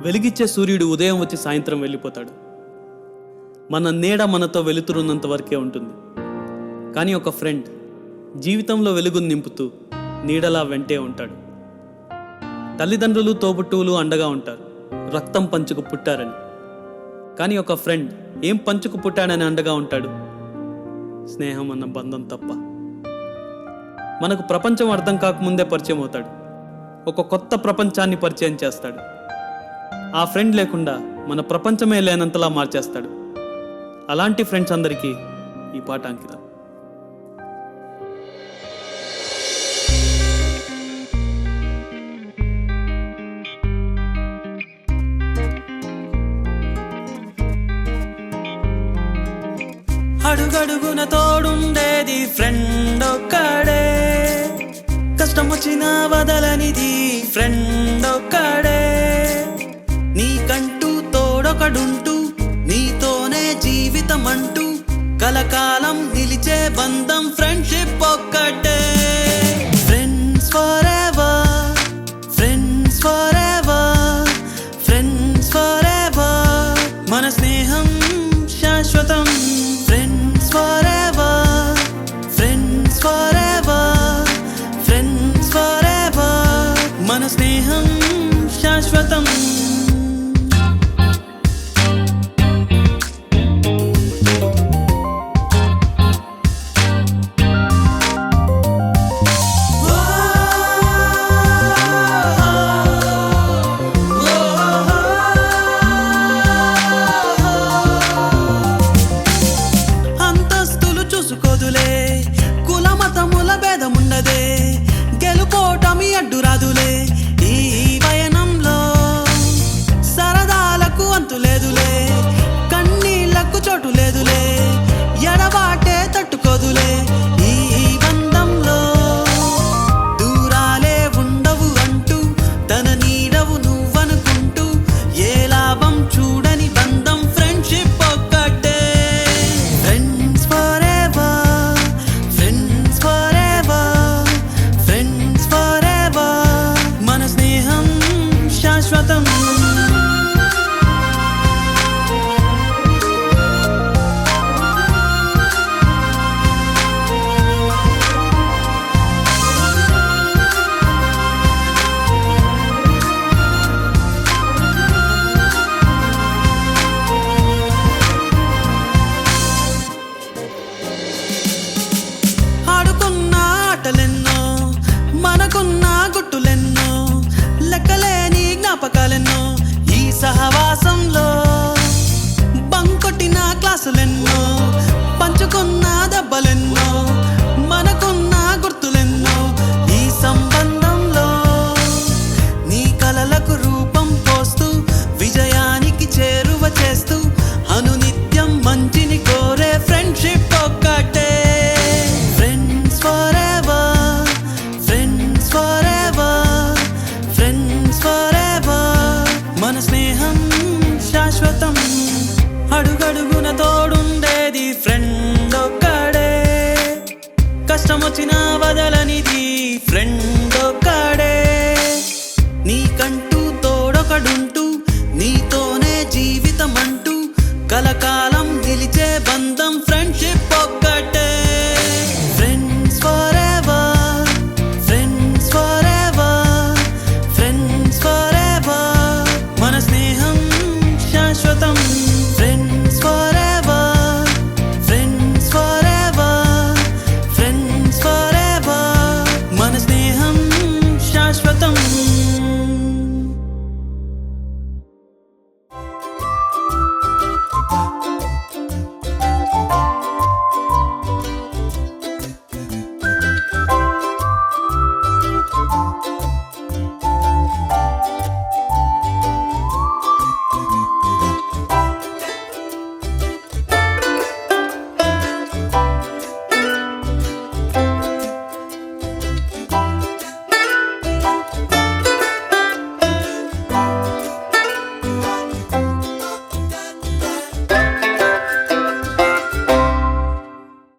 వెలిగిచ్చే సూర్యుడు ఉదయం వచ్చి సాయంత్రం వెళ్ళిపోతాడు. మన నీడ మనతో వెలుతురున్నంత వరకే ఉంటుంది. కానీ ఒక ఫ్రెండ్ జీవితంలో వెలుగును నింపుతూ నీడలా వెంటే ఉంటాడు. తల్లిదండ్రులు తోబుట్టువులు అండగా ఉంటారు, రక్తం పంచుకు పుట్టారని. కానీ ఒక ఫ్రెండ్ ఏం పంచుకు పుట్టాడని అండగా ఉంటాడు? స్నేహం అన్న బంధం తప్ప. మనకు ప్రపంచం అర్థం కాకముందే పరిచయం అవుతాడు, ఒక కొత్త ప్రపంచాన్ని పరిచయం చేస్తాడు. ఆ ఫ్రెండ్ లేకుండా మన ప్రపంచమే లేనంతలా మార్చేస్తాడు. అలాంటి ఫ్రెండ్స్ అందరికీ ఈ పాట అంకితం. అడుగడుగున తోడుండేది ఫ్రెండ్ ఒక్కడే, కష్టం వచ్చినా వదలనిది ఫ్రెండ్ ఒక్కడే. నీకంటూ తోడొకడుంటూ నీతోనే జీవితం అంటూ కలకాలం నిలిచే బంధం ఫ్రెండ్షిప్ ఒక్కటే. Friends for ever, friends for ever, friends for ever, మన స్నేహం శాశ్వతం. Friends for ever, friends for ever, friends for ever, మన స్నేహం శాశ్వతం. చూసుకోదులే, కుల మతముల భేదముండదే, గెలుపోటమి అడ్డురాదులే. ఈ పయనంలో సరదాలకు అంతులేదులే, కన్నీళ్లకు చోటు లేదులే, ఎడబాటే తట్టుకోదులే. ఈ బంధంలో దూరాలే ఉండవు అంటూ తన నీడవు నువ్వనుకుంటూ ఏ లాభం చూడని బంధం ఫ్రెండ్షిప్ ఒక్కటే. Friends for ever, friends for ever, friends for ever, మన స్నేహం శాశ్వతం. ఆడుకున్న ఆటలెన్నో, మనకున్న గుట్టులెన్నో, లెక్కలేని జ్ఞాపకాలెన్నో. ఈ సహవాసంలో బంకొట్టిన క్లాసులెన్నో, పంచుకున్న దెబ్బలెన్నో, మనకున్న గుర్తులెన్నో. ఈ సంబంధంలో నీ కలలకు రూపం పోస్తూ విజయానికి చేరువ చేస్తూ అనునిత్యం మంచిని కోరే ఫ్రెండ్షిప్ ఒక్కటే. Friends for ever, friends for ever, friends for ever, మన స్నేహం శాశ్వతం. అడుగడుగున తోడుండేది ఫ్రెండ్ ఒక్కడే, కష్టం వచ్చినా వదలనిది ఫ్రెండ్ ఒక్కడే. నీకంటూ తోడొకడుంటూ నీతోనే జీవితం అంటూ కలకాలం